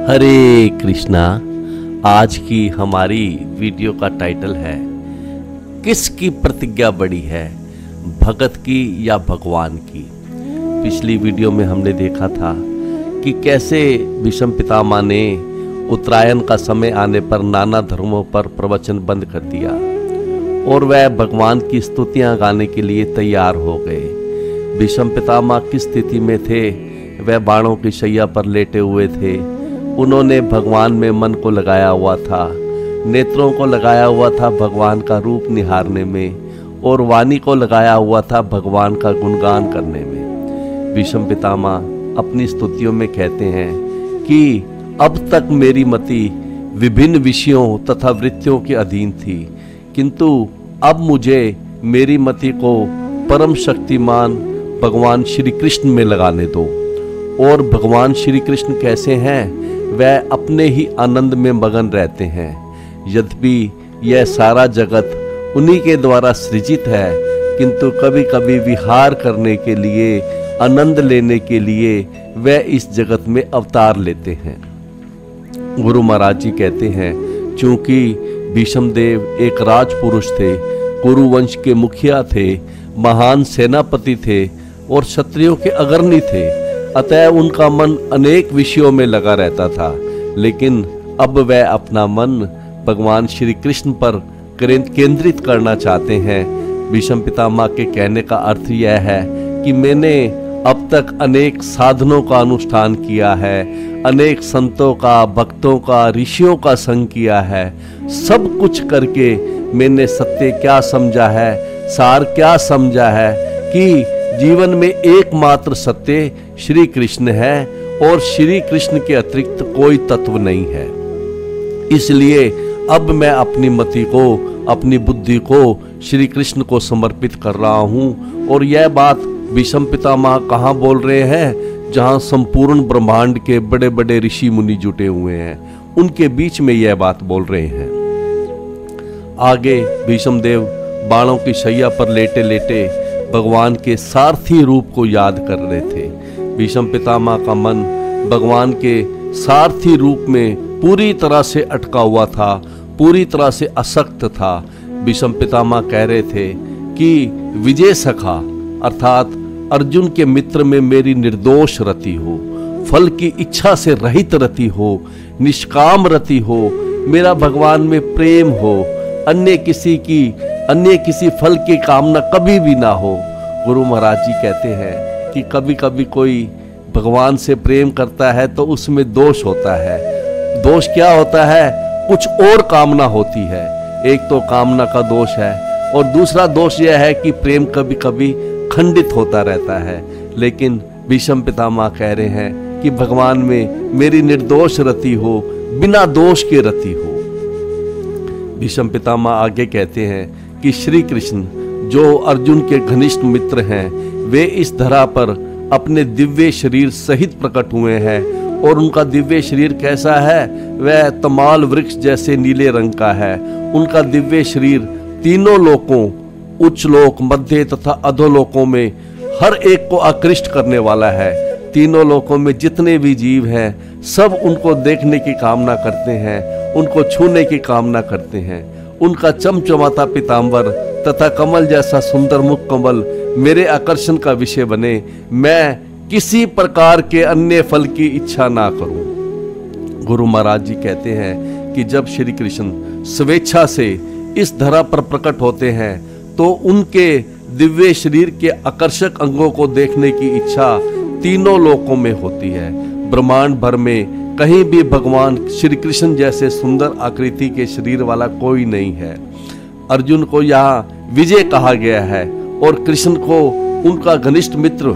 हरे कृष्णा। आज की हमारी वीडियो का टाइटल है किसकी प्रतिज्ञा बड़ी है, भगत की या भगवान की। पिछली वीडियो में हमने देखा था कि कैसे भीष्म पितामह ने उत्तरायण का समय आने पर नाना धर्मों पर प्रवचन बंद कर दिया और वह भगवान की स्तुतियां गाने के लिए तैयार हो गए। भीष्म पितामह किस स्थिति में थे? वह बाणों की शैया पर लेटे हुए थे। उन्होंने भगवान में मन को लगाया हुआ था, नेत्रों को लगाया हुआ था भगवान का रूप निहारने में, और वाणी को लगाया हुआ था भगवान का गुणगान करने में। भीष्म पितामह अपनी स्तुतियों में कहते हैं कि अब तक मेरी मति विभिन्न विषयों तथा वृत्तियों के अधीन थी, किंतु अब मुझे मेरी मति को परम शक्तिमान भगवान श्री कृष्ण में लगाने दो। और भगवान श्री कृष्ण कैसे हैं? वह अपने ही आनंद में मगन रहते हैं। यद्यपि यह सारा जगत उन्हीं के द्वारा सृजित है, किंतु कभी कभी विहार करने के लिए, आनंद लेने के लिए वह इस जगत में अवतार लेते हैं। गुरु महाराज जी कहते हैं, चूंकि भीष्म देव एक राजपुरुष थे, कुरुवंश के मुखिया थे, महान सेनापति थे और क्षत्रियों के अग्रणी थे, अतः उनका मन अनेक विषयों में लगा रहता था। लेकिन अब वह अपना मन भगवान श्री कृष्ण पर केंद्रित करना चाहते हैं। भीष्म पितामह के कहने का अर्थ यह है कि मैंने अब तक अनेक साधनों का अनुष्ठान किया है, अनेक संतों का, भक्तों का, ऋषियों का संग किया है। सब कुछ करके मैंने सत्य क्या समझा है, सार क्या समझा है कि जीवन में एकमात्र सत्य श्री कृष्ण है और श्री कृष्ण के अतिरिक्त कोई तत्व नहीं है। इसलिए अब मैं अपनी मति को, अपनी बुद्धि को श्री कृष्ण को समर्पित कर रहा हूँ। और यह बात भीष्म पितामह कहाँ बोल रहे हैं? जहाँ संपूर्ण ब्रह्मांड के बड़े बड़े ऋषि मुनि जुटे हुए हैं, उनके बीच में यह बात बोल रहे हैं। आगे भीष्म देव बाणों की शैया पर लेटे लेटे भगवान के सारथी रूप को याद कर रहे थे। भीष्म पितामह का मन भगवान के सारथी रूप में पूरी तरह से अटका हुआ था, पूरी तरह से आसक्त था। भीष्म पितामह कह रहे थे कि विजय सखा अर्थात अर्जुन के मित्र में मेरी निर्दोष रति हो, फल की इच्छा से रहित रति हो, निष्काम रति हो, मेरा भगवान में प्रेम हो, अन्य किसी फल की कामना कभी भी ना हो। गुरु महाराज जी कहते हैं कि कभी कभी कोई भगवान से प्रेम करता है तो उसमें दोष होता है। दोष क्या होता है? कुछ और कामना होती है। एक तो कामना का दोष है और दूसरा दोष यह है कि प्रेम कभी कभी खंडित होता रहता है। लेकिन भीष्म पितामह कह रहे हैं कि भगवान में मेरी निर्दोष रति हो, बिना दोष के रति हो। भीष्म पितामह आगे कहते हैं कि श्री कृष्ण जो अर्जुन के घनिष्ठ मित्र हैं, वे इस धरा पर अपने दिव्य शरीर सहित प्रकट हुए हैं। और उनका दिव्य शरीर कैसा है? वह तमाल वृक्ष जैसे नीले रंग का है। उनका दिव्य शरीर तीनों लोकों, उच्च लोक, मध्य तथा अधोलोकों में हर एक को आकृष्ट करने वाला है। तीनों लोकों में जितने भी जीव हैं, सब उनको देखने की कामना करते हैं, उनको छूने की कामना करते हैं। उनका चमचमाता पीतांबर तथा कमल जैसा सुंदर मुख कमल मेरे आकर्षण का विषय बने। मैं किसी प्रकार के अन्य फल की इच्छा ना करूं। गुरु महाराज जी कहते हैं कि जब श्री कृष्ण स्वेच्छा से इस धरा पर प्रकट होते हैं तो उनके दिव्य शरीर के आकर्षक अंगों को देखने की इच्छा तीनों लोकों में होती है। ब्रह्मांड भर में कहीं भी भगवान श्री कृष्ण जैसे सुंदर आकृति के शरीर वाला कोई नहीं है। अर्जुन को यहाँ विजय कहा गया है और कृष्ण को उनका घनिष्ठ मित्र।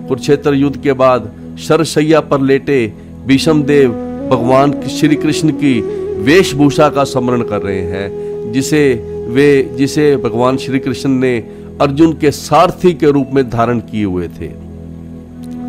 कुरुक्षेत्र युद्ध के बाद शरशैया पर लेटे भीष्म देव भगवान श्री कृष्ण की वेशभूषा का स्मरण कर रहे हैं, जिसे भगवान श्री कृष्ण ने अर्जुन के सारथी के रूप में धारण किए हुए थे।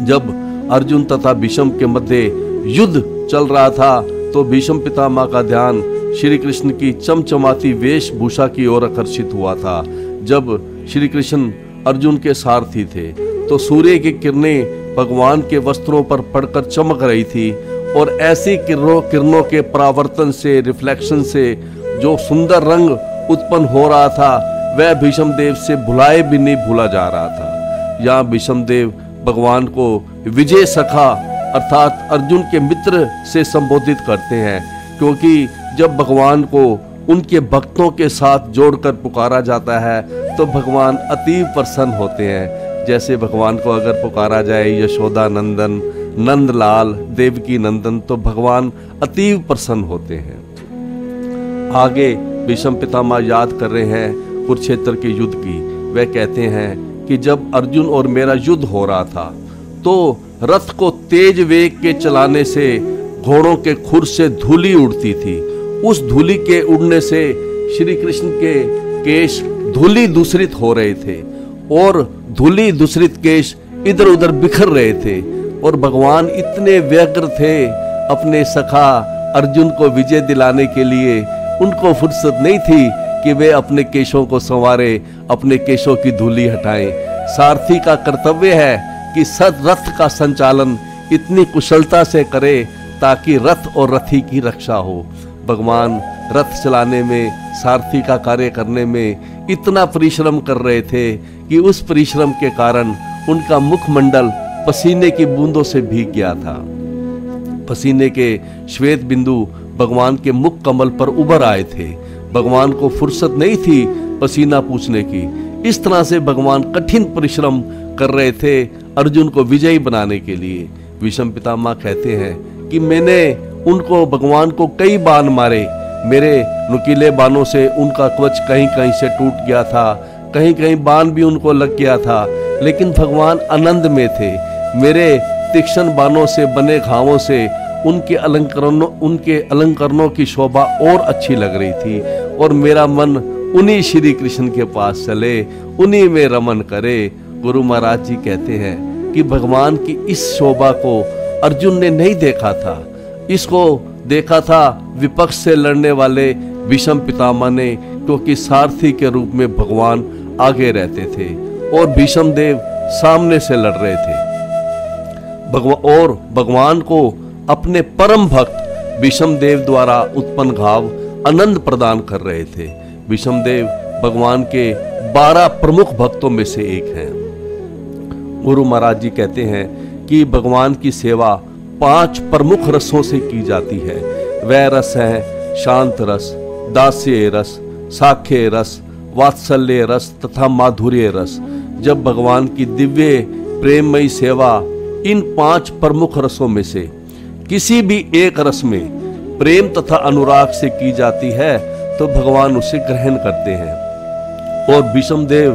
जब अर्जुन तथा भीष्म के मध्य युद्ध चल रहा था तो भीष्म पितामह का ध्यान श्री कृष्ण की चमचमाती वेशभूषा की ओर आकर्षित हुआ था। जब श्री कृष्ण अर्जुन के सारथी थे तो सूर्य की किरणें भगवान के वस्त्रों पर पड़कर चमक रही थी और ऐसी किरणों के परावर्तन से, रिफ्लेक्शन से जो सुंदर रंग उत्पन्न हो रहा था, वह भीष्म देव से भुलाए भी नहीं भूला जा रहा था। यहाँ भीष्म देव भगवान को विजय सखा अर्थात अर्जुन के मित्र से संबोधित करते हैं, क्योंकि जब भगवान को उनके भक्तों के साथ जोड़कर पुकारा जाता है तो भगवान अतीव प्रसन्न होते हैं। जैसे भगवान को अगर पुकारा जाए यशोदा नंदन, नंदलाल, देवकी नंदन, तो भगवान अतीव प्रसन्न होते हैं। आगे भीष्म पितामह याद कर रहे हैं कुरुक्षेत्र के युद्ध की। वह कहते हैं कि जब अर्जुन और मेरा युद्ध हो रहा था तो रथ को तेज वेग के चलाने से घोड़ों के खुर से धूली उड़ती थी। उस धूली के उड़ने से श्री कृष्ण के केश धूली दूषित हो रहे थे और धूली दूषित केश इधर उधर बिखर रहे थे और भगवान इतने व्यग्र थे अपने सखा अर्जुन को विजय दिलाने के लिए। उनको फुर्सत नहीं थी कि वे अपने केशों को संवारे, अपने केशों की धूली हटाएं। सारथी का कर्तव्य है कि रथ का संचालन इतनी कुशलता से करे ताकि रथ और रथी की रक्षा हो। भगवान रथ चलाने में, सारथी का कार्य करने में इतना परिश्रम कर रहे थे कि उस परिश्रम के कारण उनका मुखमंडल पसीने की बूंदों से भीग गया था। पसीने के श्वेत बिंदु भगवान के मुख कमल पर उभर आए थे। भगवान को फुर्सत नहीं थी पसीना पूछने की। इस तरह से भगवान कठिन परिश्रम कर रहे थे अर्जुन को विजयी बनाने के लिए। भीष्म पितामह कहते हैं कि मैंने उनको, भगवान को कई बाण मारे। मेरे नुकीले बाणों से उनका कवच कहीं कहीं से टूट गया था, कहीं कहीं बाण भी उनको लग गया था, लेकिन भगवान आनंद में थे। मेरे तीक्ष्ण बाणों से बने घावों से उनके अलंकरणों की शोभा और अच्छी लग रही थी और मेरा मन उन्हीं श्री कृष्ण के पास चले, उन्हीं में रमन करे। गुरु महाराज जी कहते हैं कि भगवान की इस शोभा को अर्जुन ने नहीं देखा था, इसको देखा था विपक्ष से लड़ने वाले भीष्म पितामह ने, क्योंकि सारथी के रूप में भगवान आगे रहते थे और भीष्म देव सामने से लड़ रहे थे। और भगवान को अपने परम भक्त भीष्म देव द्वारा उत्पन्न घाव आनंद प्रदान कर रहे थे। भीष्म देव भगवान के 12 प्रमुख भक्तों में से एक हैं। गुरु महाराज जी कहते हैं कि भगवान की सेवा 5 प्रमुख रसों से की जाती है। वह रस है शांत रस, दास्य रस, साख्य रस, वात्सल्य रस तथा माधुर्य रस। जब भगवान की दिव्य प्रेममयी सेवा इन 5 प्रमुख रसों में से किसी भी एक रस में प्रेम तथा अनुराग से की जाती है तो भगवान उसे ग्रहण करते हैं। और भीष्म देव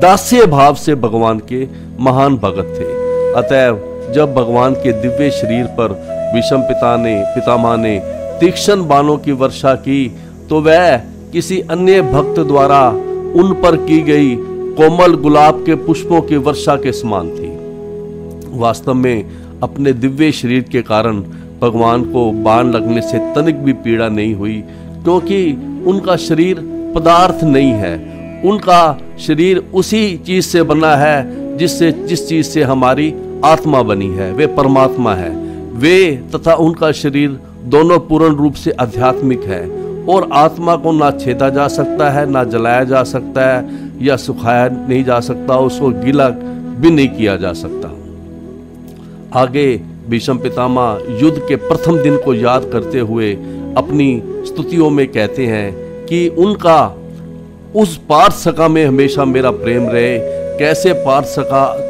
दास्य भाव से भगवान के महान भगत थे। अतएव जब भगवान के दिव्य शरीर पर भीष्म पितामह ने तीक्ष्ण बाणों की वर्षा की तो वह किसी अन्य भक्त द्वारा उन पर की गई कोमल गुलाब के पुष्पों की वर्षा के समान थी। वास्तव में अपने दिव्य शरीर के कारण भगवान को बाण लगने से तनिक भी पीड़ा नहीं हुई, क्योंकि उनका शरीर पदार्थ नहीं है। उनका शरीर उसी चीज से बना है जिस चीज से हमारी आत्मा बनी है, वे परमात्मा है। वे तथा उनका शरीर दोनों पूर्ण रूप से आध्यात्मिक है और आत्मा को ना छेदा जा सकता है, ना जलाया जा सकता है या सुखाया नहीं जा सकता, उसको गीला भी नहीं किया जा सकता। आगे भीष्म पितामह युद्ध के प्रथम दिन को याद करते हुए अपनी स्तुतियों में कहते हैं कि उनका उस पार्थ सखा में हमेशा मेरा प्रेम रहे।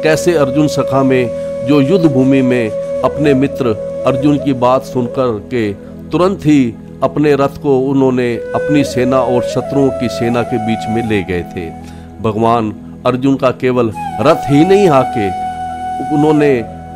कैसे अर्जुन सखा में जो युद्ध भूमि में अपने मित्र अर्जुन की बात सुनकर के तुरंत ही अपने रथ को उन्होंने अपनी सेना और शत्रुओं की सेना के बीच में ले गए थे। भगवान अर्जुन का केवल रथ ही नहीं हाके, उन्होंने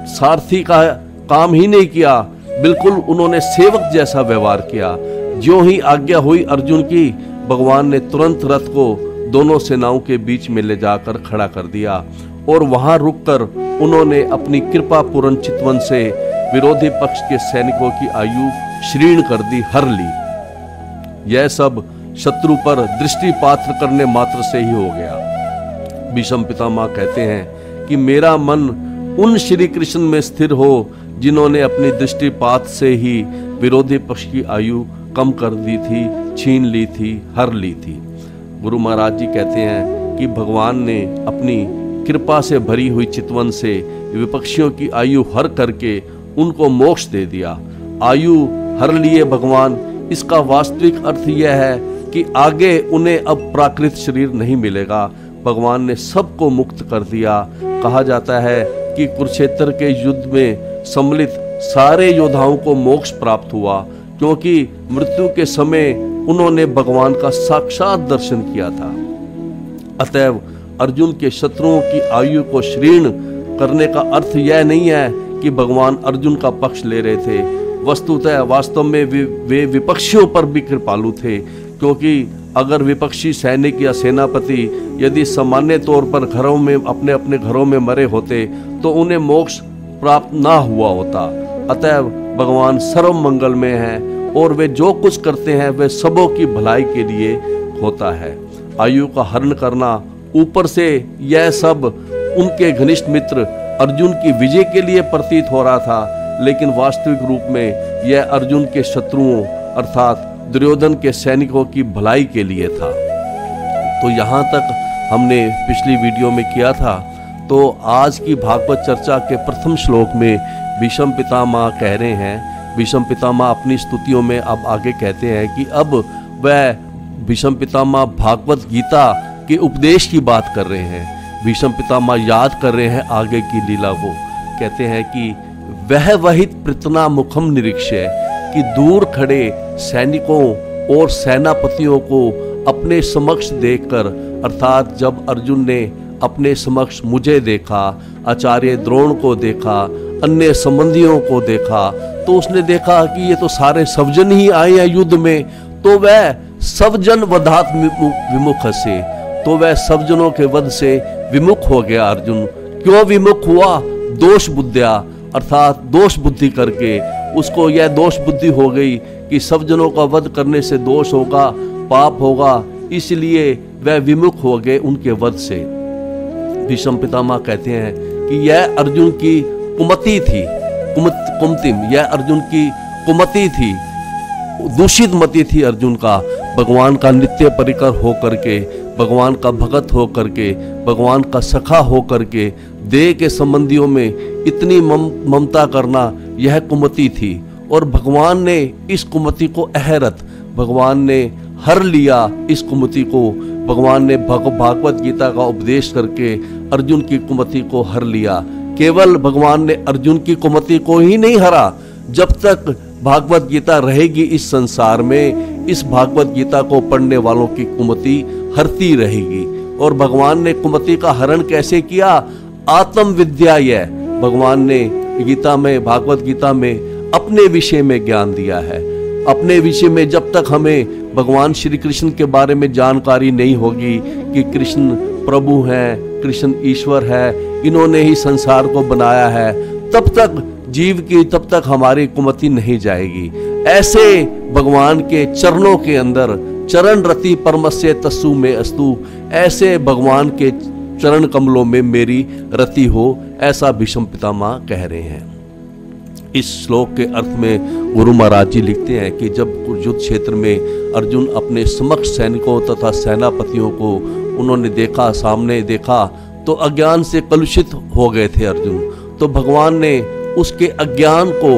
सारथी का काम ही नहीं किया, बिल्कुल उन्होंने सेवक जैसा व्यवहार किया। ज्यों ही आज्ञा हुई अर्जुन की, भगवान ने तुरंत रथ को दोनों सेनाओं के बीच में ले जाकर खड़ा कर दिया और वहां रुककर उन्होंने अपनी कृपा पूर्ण चितवन से विरोधी पक्ष के सैनिकों की आयु क्षीण कर दी, हर ली। यह सब शत्रु पर दृष्टिपात करने मात्र से ही हो गया। भीष्म पितामह कहते हैं कि मेरा मन उन श्री कृष्ण में स्थिर हो जिन्होंने अपनी दृष्टिपात से ही विरोधी पक्ष की आयु कम कर दी थी, छीन ली थी, हर ली थी। गुरु महाराज जी कहते हैं कि भगवान ने अपनी कृपा से भरी हुई चितवन से विपक्षियों की आयु हर करके उनको मोक्ष दे दिया। आयु हर लिए भगवान, इसका वास्तविक अर्थ यह है कि आगे उन्हें अब प्राकृत शरीर नहीं मिलेगा। भगवान ने सबको मुक्त कर दिया। कहा जाता है कि कुरुक्षेत्र के युद्ध में सम्मिलित सारे योद्धाओं को मोक्ष प्राप्त हुआ, क्योंकि मृत्यु के समय उन्होंने भगवान का साक्षात दर्शन किया था। अतएव अर्जुन के शत्रुओं की आयु को क्षीण करने का अर्थ यह नहीं है कि भगवान अर्जुन का पक्ष ले रहे थे। वस्तुतः वास्तव में वे विपक्षियों पर भी कृपालु थे, क्योंकि अगर विपक्षी सैनिक या सेनापति यदि सामान्य तौर पर घरों में अपने अपने घरों में मरे होते तो उन्हें मोक्ष प्राप्त ना हुआ होता। अतएव भगवान सर्व मंगल में हैं और वे जो कुछ करते हैं वे सबों की भलाई के लिए होता है। आयु का हरण करना, ऊपर से यह सब उनके घनिष्ठ मित्र अर्जुन की विजय के लिए प्रतीत हो रहा था, लेकिन वास्तविक रूप में यह अर्जुन के शत्रुओं अर्थात दुर्योधन के सैनिकों की भलाई के लिए था। तो यहाँ तक हमने पिछली वीडियो में किया था। तो आज की भागवत चर्चा के प्रथम श्लोक में भीष्म पितामह कह रहे हैं, भीष्म पितामह अपनी स्तुतियों में अब आगे कहते हैं कि अब वह भीष्म पितामह भागवत गीता के उपदेश की बात कर रहे हैं। भीष्म पितामह याद कर रहे हैं आगे की लीला को। कहते हैं कि वह वहित प्रतना मुखम निरीक्षे, कि दूर खड़े सैनिकों और सेनापतियों को अपने समक्ष देखकर, अर्थात जब अर्जुन ने अपने समक्ष मुझे देखा, आचार्य द्रोण को देखा, अन्य संबंधियों को देखा, तो उसने देखा कि ये तो सारे सवजन ही आए हैं युद्ध में, तो वह सवजन वधात विमुख से, तो वह सवजनों के वध से विमुख हो गया अर्जुन। क्यों विमुख हुआ? दोष बुद्धिया, अर्थात दोष बुद्धि करके उसको यह दोष बुद्धि हो गई कि सब जनों का वध करने से दोष होगा, पाप होगा, इसलिए वह विमुख हो गए उनके वध से। भीष्म पितामह कहते हैं कि यह अर्जुन की कुमति थी, कुमतिम, यह अर्जुन की कुमति थी, दूषित मति थी अर्जुन का। भगवान का नित्य परिकर हो करके, भगवान का भगत हो करके, भगवान का सखा हो करके देह के संबंधियों में इतनी ममता करना, यह कुमति थी। और भगवान ने इस कुमति को अहरत, भगवान ने हर लिया इस कुमति को। भगवान ने भागवत गीता का उपदेश करके अर्जुन की कुमति को हर लिया। केवल भगवान ने अर्जुन की कुमति को ही नहीं हरा, जब तक भागवत गीता रहेगी इस संसार में, इस भागवत गीता को पढ़ने वालों की कुमति हरती रहेगी। और भगवान ने कुमति का हरण कैसे किया? आत्म विद्या। यह भगवान ने गीता में, भागवत गीता में अपने विषय में ज्ञान दिया है। अपने विषय में जब तक हमें भगवान श्री कृष्ण के बारे में जानकारी नहीं होगी कि कृष्ण प्रभु हैं, कृष्ण ईश्वर है, इन्होंने ही संसार को बनाया है, तब तक जीव की, तब तक हमारी कुमति नहीं जाएगी। ऐसे भगवान के चरणों के अंदर, चरण रति परमस्य तस्सु में अस्तु, ऐसे भगवान के चरण कमलों में मेरी रति हो, ऐसा भीष्म पितामह कह रहे हैं। इस श्लोक के अर्थ में गुरु महाराज जी लिखते हैं कि जब युद्ध क्षेत्र में अर्जुन अपने समक्ष सैनिकों तथा सेनापतियों को उन्होंने देखा, सामने देखा, तो अज्ञान से कलुषित हो गए थे अर्जुन। तो भगवान ने उसके अज्ञान को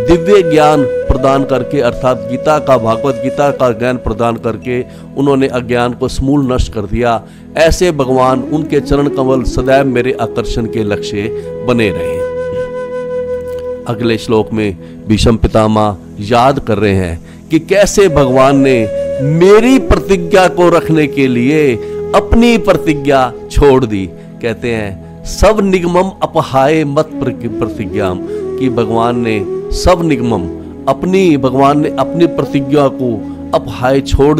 दिव्य ज्ञान प्रदान करके, अर्थात गीता का, भागवत गीता का ज्ञान प्रदान करके उन्होंने अज्ञान को समूल नष्ट कर दिया। ऐसे भगवान, उनके चरण कमल सदैव मेरे आकर्षण के लक्ष्य बने रहे। अगले श्लोक में भीष्म पितामह याद कर रहे हैं कि कैसे भगवान ने मेरी प्रतिज्ञा को रखने के लिए अपनी प्रतिज्ञा छोड़ दी। कहते हैं सब निगमम अपहाय मत प्रतिज्ञाम, कि भगवान ने सब निगमम, भगवान ने अपनी प्रतिज्ञा को अपहाय छोड़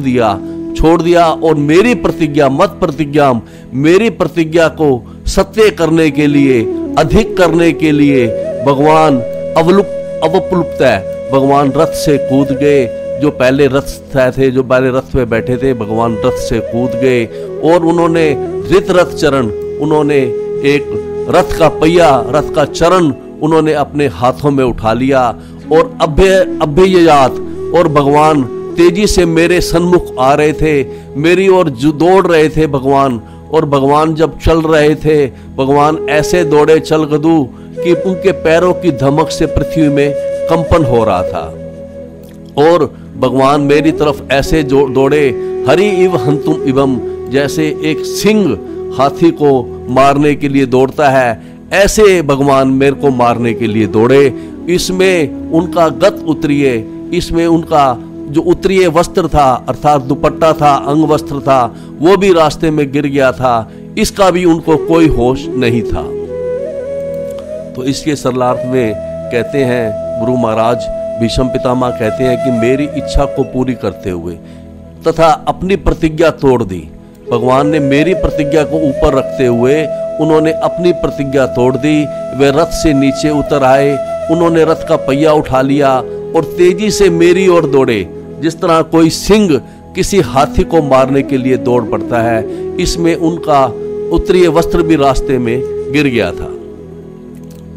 दिया और मेरी प्रतिज्ञा, मत प्रतिज्ञाम, मेरी प्रतिज्ञा को सत्य करने के लिए, अधिक करने के लिए भगवान अवप्लुप्त है। भगवान रथ से कूद गए, जो पहले रथ थे, जो पहले रथ में बैठे थे, भगवान रथ से कूद गए और उन्होंने ऋत रथ चरण, उन्होंने एक रथ का पहिया, रथ का चरण उन्होंने अपने हाथों में उठा लिया और अभ्ययात और भगवान तेजी से मेरे सन्मुख आ रहे थे, मेरी ओर दौड़ रहे थे भगवान। और भगवान जब चल रहे थे, भगवान ऐसे दौड़े चल गदू कि उनके पैरों की धमक से पृथ्वी में कंपन हो रहा था। और भगवान मेरी तरफ ऐसे दौड़े, हरि इव हंतुम इवम, जैसे एक सिंह हाथी को मारने के लिए दौड़ता है, ऐसे भगवान मेरे को मारने के लिए दौड़े। इसमें उनका गत उत्तरीय, इसमें उनका जो उत्तरीय वस्त्र था अर्थात दुपट्टा था, अंग वस्त्र था, वो भी रास्ते में गिर गया था। इसका भी उनको कोई होश नहीं था। तो इसके सरलार्थ में कहते हैं गुरु महाराज भीष्म पितामह कहते हैं कि मेरी इच्छा को पूरी करते हुए तथा अपनी प्रतिज्ञा तोड़ दी। भगवान ने मेरी प्रतिज्ञा को ऊपर रखते हुए उन्होंने अपनी प्रतिज्ञा तोड़ दी। वे रथ से नीचे उतर आए, उन्होंने रथ का पहिया उठा लिया और तेजी से मेरी ओर दौड़े, जिस तरह कोई सिंह किसी हाथी को मारने के लिए दौड़ पड़ता है। इसमें उनका उत्तरीय वस्त्र भी रास्ते में गिर गया था।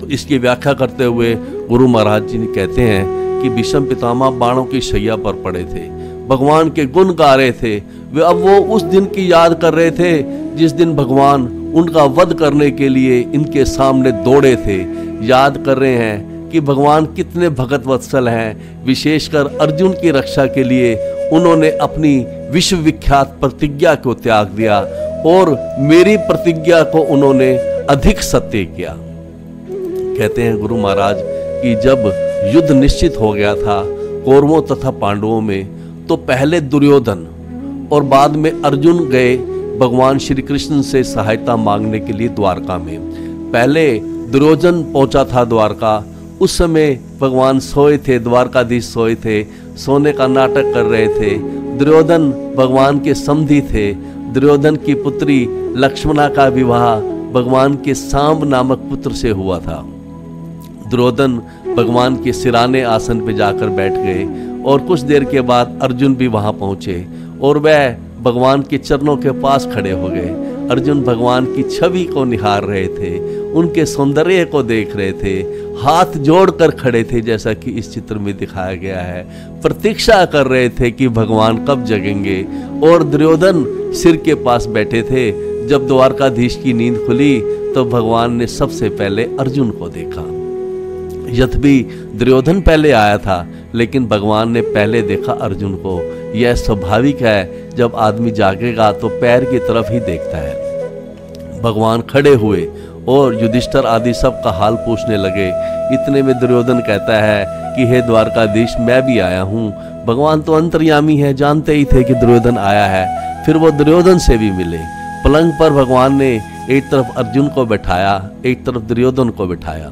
तो इसकी व्याख्या करते हुए गुरु महाराज जी कहते हैं कि भीष्म पितामह बाणों की शैया पर पड़े थे, भगवान के गुण गा रहे थे। वे अब वो उस दिन की याद कर रहे थे जिस दिन भगवान उनका वध करने के लिए इनके सामने दौड़े थे। याद कर रहे हैं कि भगवान कितने भगत वत्सल हैं। विशेषकर अर्जुन की रक्षा के लिए उन्होंने अपनी विश्व विख्यात प्रतिज्ञा को त्याग दिया और मेरी प्रतिज्ञा को उन्होंने अधिक सत्य किया। कहते हैं गुरु महाराज कि जब युद्ध निश्चित हो गया था कौरवों तथा पांडवों में, तो पहले दुर्योधन और बाद में अर्जुन गए भगवान श्री कृष्ण से सहायता मांगने के लिए द्वारका में। पहले दुर्योधन पहुंचा था द्वारका। उस समय भगवान सोए थे, द्वारकाधीश सोए थे, सोने का नाटक कर रहे थे। दुर्योधन भगवान के समधी थे। दुर्योधन की पुत्री लक्ष्मणा का विवाह भगवान के सांब नामक पुत्र से हुआ था। दुर्योधन भगवान के सिराने आसन पर जाकर बैठ गए और कुछ देर के बाद अर्जुन भी वहां पहुंचे और वह भगवान के चरणों के पास खड़े हो गए। अर्जुन भगवान की छवि को निहार रहे थे, उनके सौंदर्य को देख रहे थे, हाथ जोड़कर खड़े थे जैसा कि इस चित्र में दिखाया गया है। प्रतीक्षा कर रहे थे कि भगवान कब जगेंगे। और दुर्योधन सिर के पास बैठे थे। जब द्वारकाधीश की नींद खुली तो भगवान ने सबसे पहले अर्जुन को देखा। यद्यपि दुर्योधन पहले आया था, लेकिन भगवान ने पहले देखा अर्जुन को। यह स्वाभाविक है, जब आदमी जागेगा तो पैर की तरफ ही देखता है। भगवान खड़े हुए और युधिष्ठिर आदि सब का हाल पूछने लगे। इतने में दुर्योधन कहता है कि हे द्वारकाधीश, मैं भी आया हूँ। भगवान तो अंतर्यामी है, जानते ही थे कि दुर्योधन आया है। फिर वो दुर्योधन से भी मिले। पलंग पर भगवान ने एक तरफ अर्जुन को बैठाया, एक तरफ दुर्योधन को बैठाया।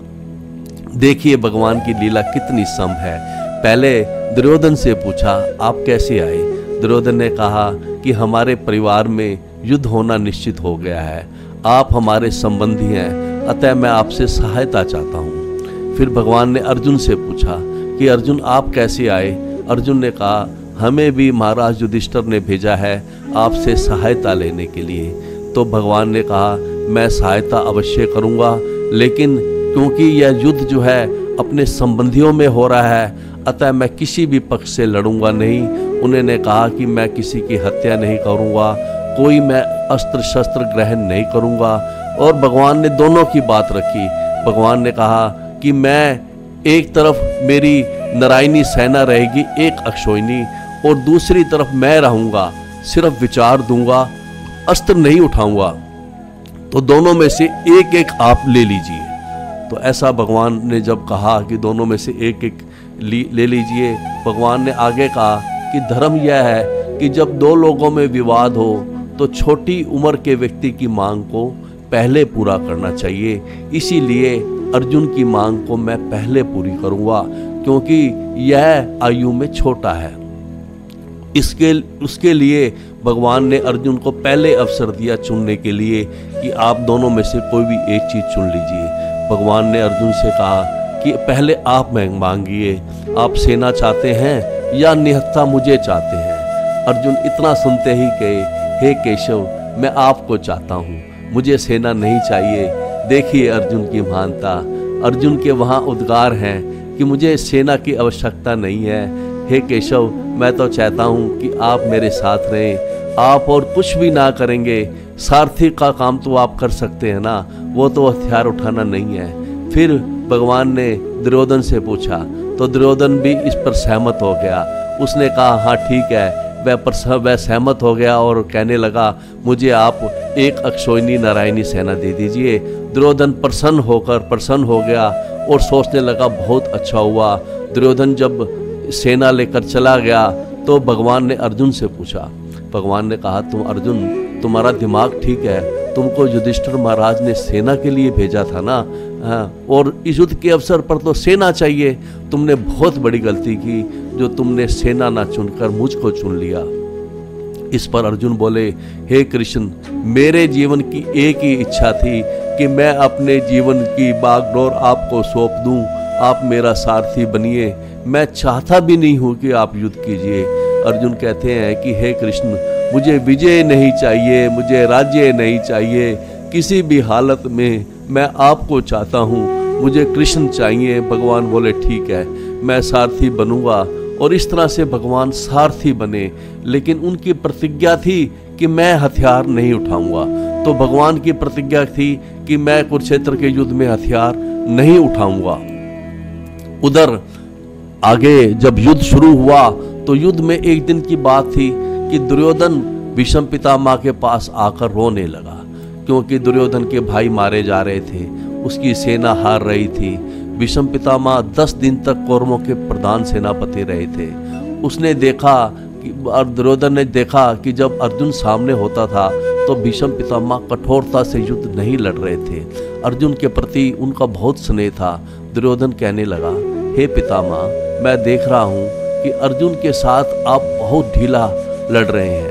देखिए भगवान की लीला कितनी सम है। पहले दुर्योधन से पूछा, आप कैसे आए? दुर्योधन ने कहा कि हमारे परिवार में युद्ध होना निश्चित हो गया है, आप हमारे संबंधी हैं, अतः मैं आपसे सहायता चाहता हूँ। फिर भगवान ने अर्जुन से पूछा कि अर्जुन आप कैसे आए? अर्जुन ने कहा, हमें भी महाराज युधिष्ठिर ने भेजा है आपसे सहायता लेने के लिए। तो भगवान ने कहा, मैं सहायता अवश्य करूँगा, लेकिन क्योंकि यह युद्ध जो है अपने संबंधियों में हो रहा है, अतः मैं किसी भी पक्ष से लड़ूंगा नहीं। उन्होंने कहा कि मैं किसी की हत्या नहीं करूंगा, कोई मैं अस्त्र शस्त्र ग्रहण नहीं करूंगा। और भगवान ने दोनों की बात रखी। भगवान ने कहा कि मैं एक तरफ मेरी नारायणी सेना रहेगी, एक अक्षोहिणी, और दूसरी तरफ मैं रहूंगा, सिर्फ विचार दूंगा, अस्त्र नहीं उठाऊंगा। तो दोनों में से एक एक आप ले लीजिए। तो ऐसा भगवान ने जब कहा कि दोनों में से एक एक ले लीजिए, भगवान ने आगे कहा कि धर्म यह है कि जब दो लोगों में विवाद हो तो छोटी उम्र के व्यक्ति की मांग को पहले पूरा करना चाहिए। इसीलिए अर्जुन की मांग को मैं पहले पूरी करूंगा, क्योंकि यह आयु में छोटा है। उसके लिए भगवान ने अर्जुन को पहले अवसर दिया चुनने के लिए कि आप दोनों में से कोई भी एक चीज चुन लीजिए। भगवान ने अर्जुन से कहा कि पहले आप मांगिए, आप सेना चाहते हैं या निहत्था मुझे चाहते हैं? अर्जुन इतना सुनते ही कहे, हे केशव, मैं आपको चाहता हूँ, मुझे सेना नहीं चाहिए। देखिए अर्जुन की महानता, अर्जुन के वहाँ उद्गार हैं कि मुझे सेना की आवश्यकता नहीं है, हे केशव मैं तो चाहता हूँ कि आप मेरे साथ रहें, आप और कुछ भी ना करेंगे, सारथी का काम तो आप कर सकते हैं ना, वो तो हथियार उठाना नहीं है। फिर भगवान ने दुर्योधन से पूछा तो दुर्योधन भी इस पर सहमत हो गया। उसने कहा हाँ ठीक है, वह सहमत हो गया और कहने लगा मुझे आप एक अक्षौहिणी नारायणी सेना दे दीजिए। दुर्योधन प्रसन्न हो गया और सोचने लगा बहुत अच्छा हुआ। दुर्योधन जब सेना लेकर चला गया तो भगवान ने अर्जुन से पूछा, भगवान ने कहा तुम अर्जुन तुम्हारा दिमाग ठीक है, तुमको युधिष्ठिर महाराज ने सेना के लिए भेजा था ना, और इस युद्ध के अवसर पर तो सेना चाहिए, तुमने बहुत बड़ी गलती की जो तुमने सेना ना चुनकर मुझको चुन लिया। इस पर अर्जुन बोले हे कृष्ण मेरे जीवन की एक ही इच्छा थी कि मैं अपने जीवन की बागडोर आपको सौंप दूं, आप मेरा सारथी बनिए, मैं चाहता भी नहीं हूं कि आप युद्ध कीजिए। अर्जुन कहते हैं कि हे कृष्ण मुझे विजय नहीं चाहिए, मुझे राज्य नहीं चाहिए, किसी भी हालत में मैं आपको चाहता हूँ, मुझे कृष्ण चाहिए। भगवान बोले ठीक है मैं सारथी बनूंगा, और इस तरह से भगवान सारथी बने। लेकिन उनकी प्रतिज्ञा थी कि मैं हथियार नहीं उठाऊंगा, तो भगवान की प्रतिज्ञा थी कि मैं कुरुक्षेत्र के युद्ध में हथियार नहीं उठाऊंगा। उधर आगे जब युद्ध शुरू हुआ तो युद्ध में एक दिन की बात थी कि दुर्योधन भीष्म पितामह के पास आकर रोने लगा, क्योंकि दुर्योधन के भाई मारे जा रहे थे, उसकी सेना हार रही थी। भीष्म पितामह 10 दिन तक कौरवों के प्रधान सेनापति रहे थे। उसने देखा कि दुर्योधन ने देखा कि जब अर्जुन सामने होता था तो भीष्म पितामह कठोरता से युद्ध नहीं लड़ रहे थे। अर्जुन के प्रति उनका बहुत स्नेह था। दुर्योधन कहने लगा हे पितामह मैं देख रहा हूँ कि अर्जुन के साथ आप बहुत ढीला लड़ रहे हैं,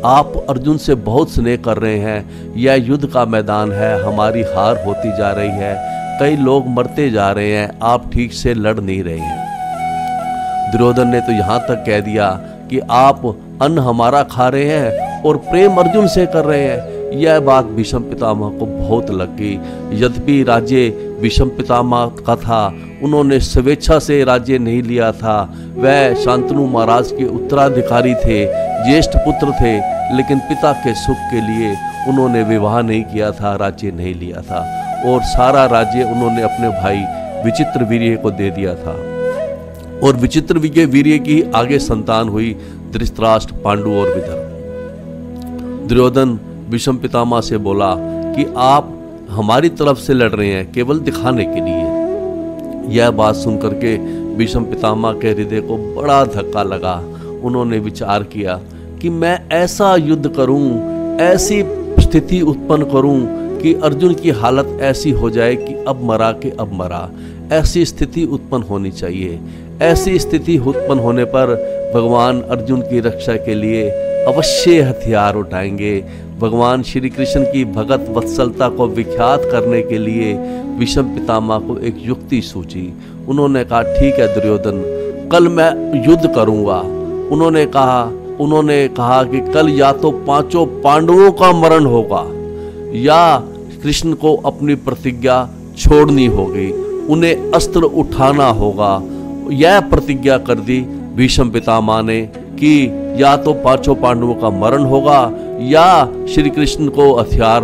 आप अर्जुन से बहुत स्नेह कर रहे हैं, यह युद्ध का मैदान है, हमारी हार होती जा रही है, कई लोग मरते जा रहे हैं, आप ठीक से लड़ नहीं रहे हैं। दुर्योधन ने तो यहाँ तक कह दिया कि आप अन्न हमारा खा रहे हैं और प्रेम अर्जुन से कर रहे हैं। यह बात भीष्म पितामह को बहुत लग गई। यद्यपि राज्य भीष्म पितामह का था, उन्होंने स्वेच्छा से राज्य नहीं लिया था, वह शांतनु महाराज के उत्तराधिकारी थे, ज्येष्ठ पुत्र थे, लेकिन पिता के सुख के लिए उन्होंने विवाह नहीं किया था, राज्य नहीं लिया था, और सारा राज्य उन्होंने अपने भाई विचित्रवीर्य को दे दिया था। और विचित्रवीर्य की आगे संतान हुई धृतराष्ट्र, पांडु और विदर्भ। दुर्योधन भीष्म पितामह से बोला कि आप हमारी तरफ से लड़ रहे हैं केवल दिखाने के लिए। यह बात सुनकर के भीष्म पितामह के हृदय को बड़ा धक्का लगा। उन्होंने विचार किया कि मैं ऐसा युद्ध करूं, ऐसी स्थिति उत्पन्न करूं कि अर्जुन की हालत ऐसी हो जाए कि अब मरा के अब मरा, ऐसी स्थिति उत्पन्न होनी चाहिए। ऐसी स्थिति उत्पन्न होने पर भगवान अर्जुन की रक्षा के लिए अवश्य हथियार उठाएंगे। भगवान श्री कृष्ण की भगत वत्सलता को विख्यात करने के लिए भीष्म पितामह को एक युक्ति सूझी। उन्होंने कहा ठीक है दुर्योधन, कल मैं युद्ध करूंगा। उन्होंने कहा कि कल या तो 5 पांडवों का मरण होगा या कृष्ण को अपनी प्रतिज्ञा छोड़नी होगी, उन्हें अस्त्र उठाना होगा। यह प्रतिज्ञा कर दी भीष्म पितामह ने कि या तो 5 पांडवों का मरण होगा या श्री कृष्ण को हथियार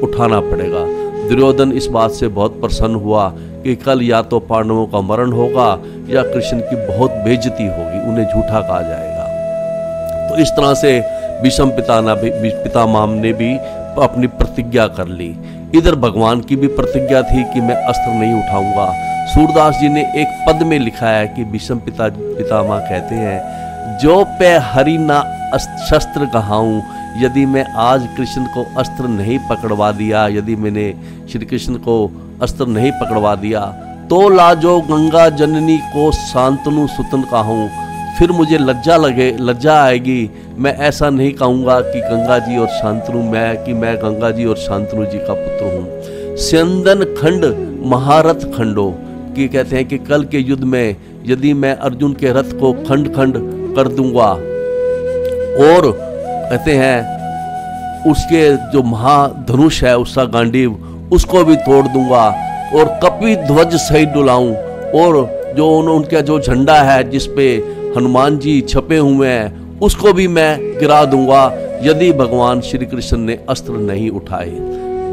उठाना पड़ेगा। दुर्योधन इस बात से बहुत प्रसन्न हुआ कि कल या तो पांडवों का मरण होगा या कृष्ण की बहुत बेइज्जती होगी, उन्हें झूठा कहा जाएगा। तो इस तरह से भीष्म पितामह ने भी अपनी प्रतिज्ञा कर ली। इधर भगवान की भी प्रतिज्ञा थी कि मैं अस्त्र नहीं उठाऊंगा। सूरदास जी ने एक पद में लिखा है कि भीष्म पितामह कहते हैं जो पे हरि ना शस्त्र कहाऊं, यदि मैं आज कृष्ण को अस्त्र नहीं पकड़वा दिया, यदि मैंने श्री कृष्ण को अस्त्र नहीं पकड़वा दिया तो लाजो गंगा जननी को शांतनु सुतन कहूँ, फिर मुझे लज्जा आएगी। मैं ऐसा नहीं कहूँगा कि गंगा जी और शांतनु मैं गंगा जी और शांतनु जी का पुत्र हूँ। स्यंदन खंड महारथ खंडो कि कहते हैं कि कल के युद्ध में यदि मैं अर्जुन के रथ को खंड खंड कर दूंगा और कहते हैं उसके जो महाधनुष है उसका गांडीव उसको भी तोड़ दूंगा, और कपि ध्वज सहित डुलाऊं, और जो उनका जो झंडा है जिस पे हनुमान जी छपे हुए हैं उसको भी मैं गिरा दूंगा यदि भगवान श्री कृष्ण ने अस्त्र नहीं उठाए।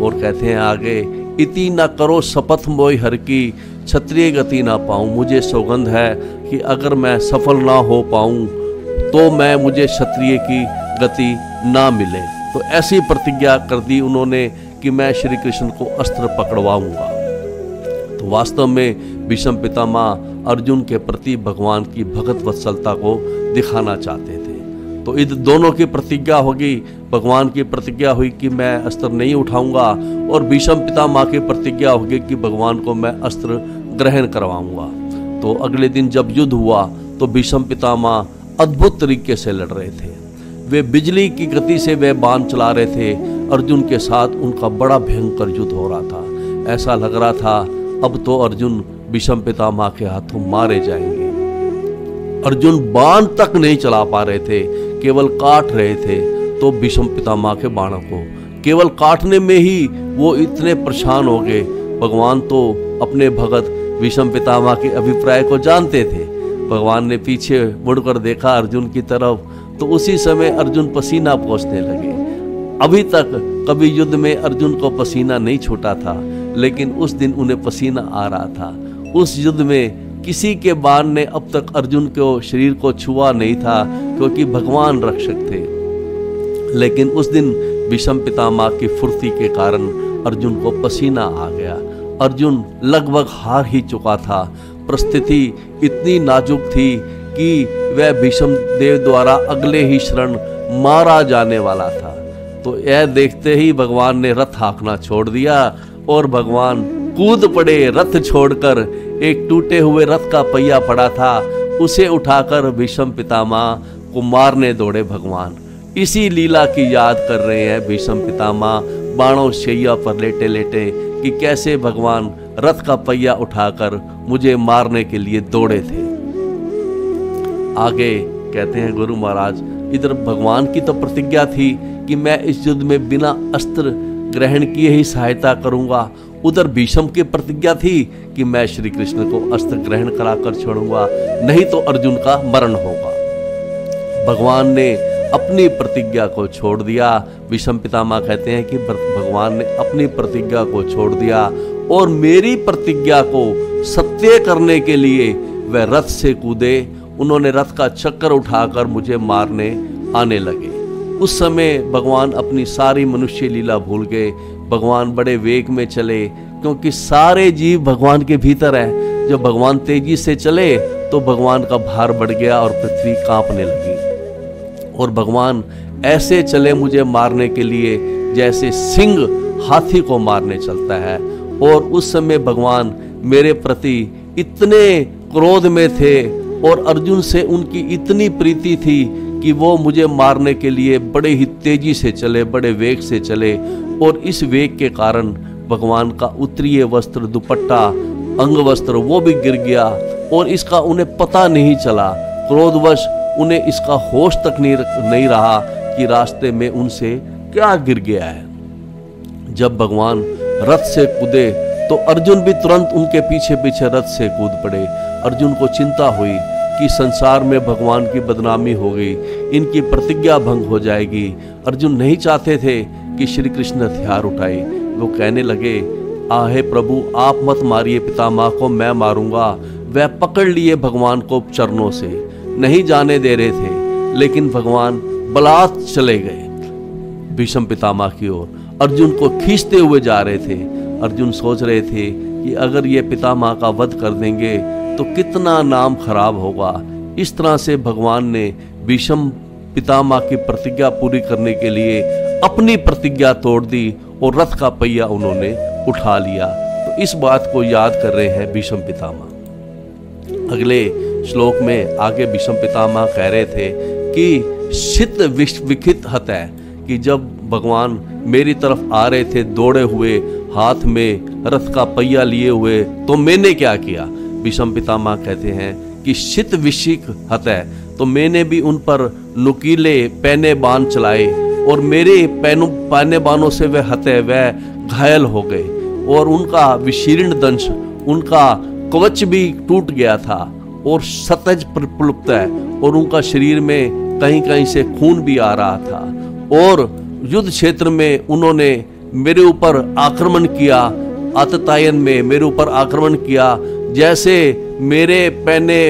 और कहते हैं आगे, इति न करो शपथ मोहि हर की, क्षत्रिय गति ना पाऊं। मुझे सौगंध है कि अगर मैं सफल ना हो पाऊं तो मुझे क्षत्रिय की गति ना मिले। तो ऐसी प्रतिज्ञा कर दी उन्होंने कि मैं श्री कृष्ण को अस्त्र पकड़वाऊंगा। तो वास्तव में भीष्म पितामह अर्जुन के प्रति भगवान की भगत वत्सलता को दिखाना चाहते थे। तो इन दोनों की प्रतिज्ञा होगी, भगवान की प्रतिज्ञा हुई कि मैं अस्त्र नहीं उठाऊंगा, और भीष्म पितामह की प्रतिज्ञा होगी कि भगवान को मैं अस्त्र ग्रहण करवाऊंगा। तो अगले दिन जब युद्ध हुआ तो भीष्म पितामह अद्भुत तरीके से लड़ रहे थे। वे बिजली की गति से वे बाण चला रहे थे। अर्जुन के साथ उनका बड़ा भयंकर युद्ध हो रहा था। ऐसा लग रहा था अब तो अर्जुन भीष्म पितामह के हाथों मारे जाएंगे। अर्जुन बाण तक नहीं चला पा रहे थे, केवल काट रहे थे। तो भीष्म पितामह के बाणों को केवल काटने में ही वो इतने परेशान हो गए। भगवान तो अपने भगत भीष्म पितामह के अभिप्राय को जानते थे। भगवान ने पीछे मुड़कर देखा अर्जुन की तरफ, तो उसी समय अर्जुन पसीना पोंछने लगे। अभी तक कभी युद्ध में अर्जुन को पसीना नहीं छूटा था, लेकिन उस दिन उन्हें पसीना आ रहा था। उस युद्ध में किसी के बाण ने अब तक अर्जुन के शरीर को छुआ नहीं था, क्योंकि भगवान रक्षक थे। लेकिन उस दिन भीष्म पितामह की फुर्ती के कारण अर्जुन को पसीना आ गया। अर्जुन लगभग हार ही चुका था। परिस्थिति इतनी नाजुक थी कि वह भीष्म देव द्वारा अगले ही क्षण मारा जाने वाला था। तो यह देखते ही भगवान ने रथ हाँकना छोड़ दिया और भगवान कूद पड़े। रथ छोड़कर एक टूटे हुए रथ का पहिया पड़ा था, उसे उठाकर भीष्म पितामह को मारने दौड़े भगवान। इसी लीला की याद कर रहे हैं भीष्म पितामह बाणों शैया पर लेटे लेटे कि कैसे भगवान रथ का पहिया उठाकर मुझे मारने के लिए दौड़े थे। आगे कहते हैं गुरु महाराज, इधर भगवान की तो प्रतिज्ञा थी कि मैं इस युद्ध में बिना अस्त्र ग्रहण किए ही सहायता करूंगा। उधर भीष्म की प्रतिज्ञा थी कि मैं श्री कृष्ण को अस्त्र ग्रहण कराकर छोड़ूंगा, नहीं तो अर्जुन का मरण होगा। भगवान ने अपनी प्रतिज्ञा को छोड़ दिया। भीष्म पितामह कहते हैं कि भगवान ने अपनी प्रतिज्ञा को छोड़ दिया और मेरी प्रतिज्ञा को सत्य करने के लिए वह रथ से कूदे। उन्होंने रथ का चक्कर उठाकर मुझे मारने आने लगे। उस समय भगवान अपनी सारी मनुष्य लीला भूल गए। भगवान बड़े वेग में चले, क्योंकि सारे जीव भगवान के भीतर है। जब भगवान तेजी से चले तो भगवान का भार बढ़ गया और पृथ्वी कांपने लगी। और भगवान ऐसे चले मुझे मारने के लिए जैसे सिंह हाथी को मारने चलता है। और उस समय भगवान मेरे प्रति इतने क्रोध में थे और अर्जुन से उनकी इतनी प्रीति थी कि वो मुझे मारने के लिए बड़े ही तेजी से चले, बड़े वेग से चले। और इस वेग के कारण भगवान का उत्तरीय वस्त्र, दुपट्टा, अंग वस्त्र वो भी गिर गया और इसका उन्हें पता नहीं चला। क्रोधवश उन्हें इसका होश तक नहीं रहा कि रास्ते में उनसे क्या गिर गया है। जब भगवान रथ से कूदे तो अर्जुन भी तुरंत उनके पीछे पीछे रथ से कूद पड़े। अर्जुन को चिंता हुई कि संसार में भगवान की बदनामी हो गई, इनकी प्रतिज्ञा भंग हो जाएगी। अर्जुन नहीं चाहते थे कि श्री कृष्ण हथियार उठाए। वो कहने लगे, आहे प्रभु आप मत मारिए पितामह को, मैं मारूंगा। वह पकड़ लिए भगवान को चरणों से, नहीं जाने दे रहे थे, लेकिन भगवान बलात् चले गए भीष्म पितामह की ओर। अर्जुन को खींचते हुए जा रहे थे। अर्जुन सोच रहे थे कि अगर ये पितामह का वध कर देंगे तो कितना नाम खराब होगा। इस तरह से भगवान ने भीष्म पितामह की प्रतिज्ञा पूरी करने के लिए अपनी प्रतिज्ञा तोड़ दी और रथ का पहिया उन्होंने उठा लिया। तो इस बात को याद कर रहे हैं भीष्म पितामह। अगले श्लोक में आगे भीष्म पितामह कह रहे थे कि शित विखित हत है, कि जब भगवान मेरी तरफ आ रहे थे दौड़े हुए, हाथ में रथ का पहिया लिए हुए, तो मैंने क्या किया। भीष्म पितामह कहते हैं कि शित विशिक हत है, तो मैंने भी उन पर नुकीले पैने बाण चलाए और मेरे पैने बाणों से वह हते वह घायल हो गए। और उनका विशीर्ण दंश, उनका कवच भी टूट गया था और सतज प्रलुप्त है, और उनका शरीर में कहीं कहीं से खून भी आ रहा था। और युद्ध क्षेत्र में उन्होंने मेरे ऊपर आक्रमण किया, आततायन में मेरे ऊपर आक्रमण किया, जैसे मेरे पहने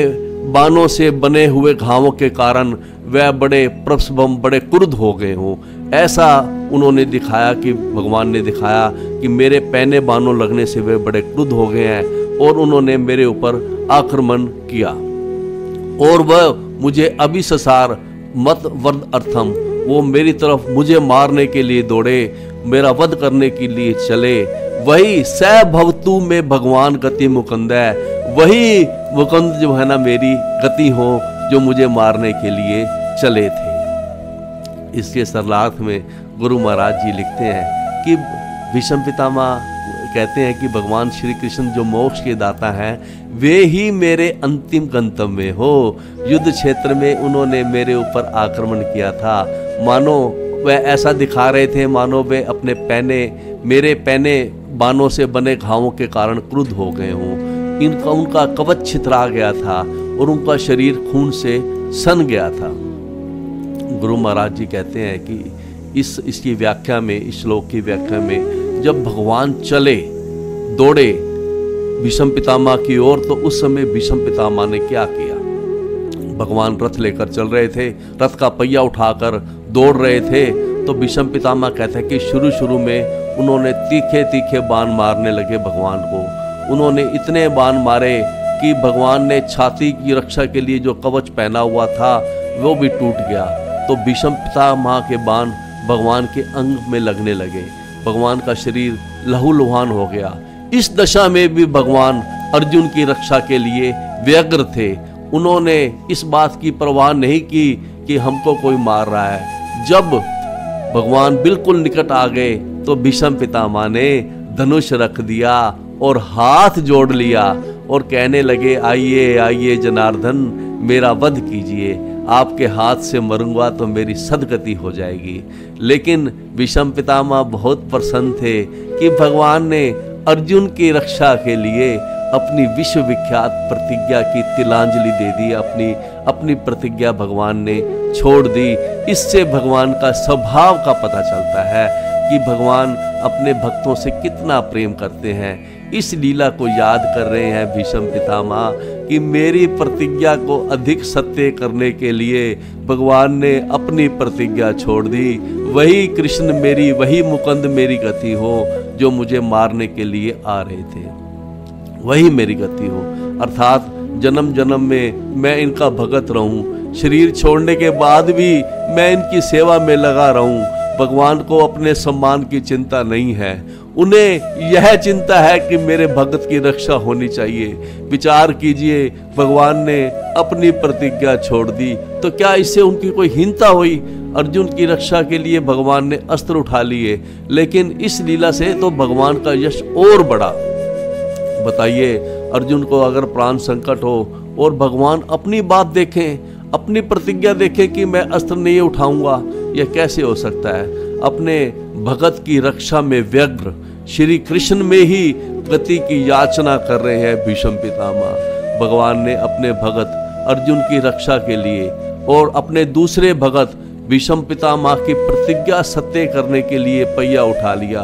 बाणों से बने हुए घावों के कारण वह बड़े प्रसभम, बड़े क्रुद्ध हो गए हों। ऐसा उन्होंने दिखाया कि भगवान ने दिखाया कि मेरे पहने बाणों लगने से वे बड़े क्रुद्ध हो गए हैं, और उन्होंने मेरे ऊपर आक्रमण किया। और वह मुझे अभिससार मत वर्द अर्थम, वो मेरी तरफ मुझे मारने के लिए दौड़े, मेरा वध करने के लिए चले। वही स भवतु में भगवान गति मुकुंद है, वही मुकुंद जो है ना मेरी गति हो, जो मुझे मारने के लिए चले थे। इसके सरलार्थ में गुरु महाराज जी लिखते हैं कि भीष्म पितामह कहते हैं कि भगवान श्री कृष्ण जो मोक्ष के दाता हैं, वे ही मेरे अंतिम गंतव्य हो। युद्ध क्षेत्र में उन्होंने मेरे ऊपर आक्रमण किया था, मानो वह ऐसा दिखा रहे थे मानो वे अपने मेरे पहने बाणों से बने घावों के कारण क्रुद्ध हो गए हों। उनका कवच छितरा गया था और उनका शरीर खून से सन गया था। गुरु महाराज जी कहते हैं कि इसकी व्याख्या में, इस श्लोक की व्याख्या में, जब भगवान चले दौड़े भीष्म पितामह की ओर, तो उस समय भीष्म पितामह ने क्या किया? भगवान रथ लेकर चल रहे थे, रथ का पहिया उठाकर दौड़ रहे थे, तो भीष्म पितामह कहते हैं कि शुरू में उन्होंने तीखे तीखे बाण मारने लगे भगवान को। उन्होंने इतने बाण मारे कि भगवान ने छाती की रक्षा के लिए जो कवच पहना हुआ था वो भी टूट गया। तो भीष्म पितामह के बाण भगवान के अंग में लगने लगे, भगवान का शरीर लहूलुहान हो गया। इस दशा में भी भगवान अर्जुन की रक्षा के लिए व्यग्र थे। उन्होंने इस बात की परवाह नहीं की कि हमको कोई मार रहा है। जब भगवान बिल्कुल निकट आ गए तो भीष्म पितामह ने धनुष रख दिया और हाथ जोड़ लिया और कहने लगे, आइए आइए जनार्दन, मेरा वध कीजिए, आपके हाथ से मरूंगा तो मेरी सदगति हो जाएगी। लेकिन भीष्म पितामह बहुत प्रसन्न थे कि भगवान ने अर्जुन की रक्षा के लिए अपनी विश्व विख्यात प्रतिज्ञा की तिलांजलि दे दी, अपनी प्रतिज्ञा भगवान ने छोड़ दी। इससे भगवान का स्वभाव का पता चलता है कि भगवान अपने भक्तों से कितना प्रेम करते हैं। इस लीला को याद कर रहे हैं भीष्म पितामह कि मेरी प्रतिज्ञा को अधिक सत्य करने के लिए भगवान ने अपनी प्रतिज्ञा छोड़ दी। वही कृष्ण मेरी, वही मुकुंद मेरी गति हो, जो मुझे मारने के लिए आ रहे थे, वही मेरी गति हो। अर्थात जन्म जन्म में मैं इनका भगत रहूं, शरीर छोड़ने के बाद भी मैं इनकी सेवा में लगा रहूं। भगवान को अपने सम्मान की चिंता नहीं है, उन्हें यह चिंता है कि मेरे भगत की रक्षा होनी चाहिए। विचार कीजिए, भगवान ने अपनी प्रतिज्ञा छोड़ दी तो क्या इससे उनकी कोई हीनता हुई? अर्जुन की रक्षा के लिए भगवान ने अस्त्र उठा लिए, लेकिन इस लीला से तो भगवान का यश और बढ़ा। बताइए, अर्जुन को अगर प्राण संकट हो और भगवान अपनी बात देखें, अपनी प्रतिज्ञा देखें कि मैं अस्त्र नहीं उठाऊंगा, यह कैसे हो सकता है? अपने भगत की रक्षा में व्यग्र श्री कृष्ण में ही गति की याचना कर रहे हैं भीष्म पितामह। भगवान ने अपने भगत अर्जुन की रक्षा के लिए और अपने दूसरे भगत भीष्म पितामह की प्रतिज्ञा सत्य करने के लिए पहिया उठा लिया,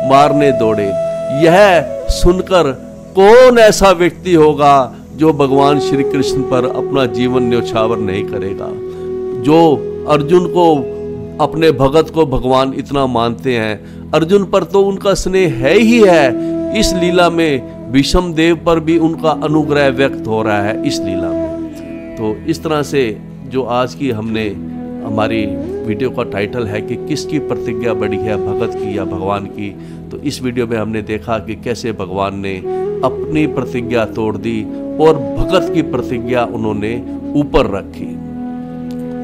मारने दौड़े। यह सुनकर कौन ऐसा व्यक्ति होगा जो भगवान श्री कृष्ण पर अपना जीवन न्यौछावर नहीं करेगा? जो अर्जुन को, अपने भगत को भगवान इतना मानते हैं, अर्जुन पर तो उनका स्नेह है ही है। इस लीला में भीष्म देव पर भी उनका अनुग्रह व्यक्त हो रहा है इस लीला में। तो इस तरह से जो आज की हमारी वीडियो का टाइटल है कि किसकी प्रतिज्ञा बड़ी है, भगत की या भगवान की, तो इस वीडियो में हमने देखा कि कैसे भगवान ने अपनी प्रतिज्ञा तोड़ दी और भगत की प्रतिज्ञा उन्होंने ऊपर रखी।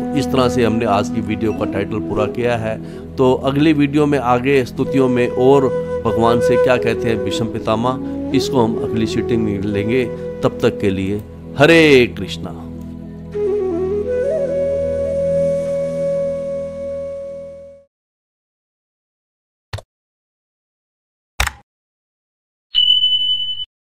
तो इस तरह से हमने आज की वीडियो का टाइटल पूरा किया है। तो अगली वीडियो में आगे स्तुतियों में और भगवान से क्या कहते हैं भीष्म पितामह, इसको हम अगली सीटिंग में लेंगे। तब तक के लिए हरे कृष्णा।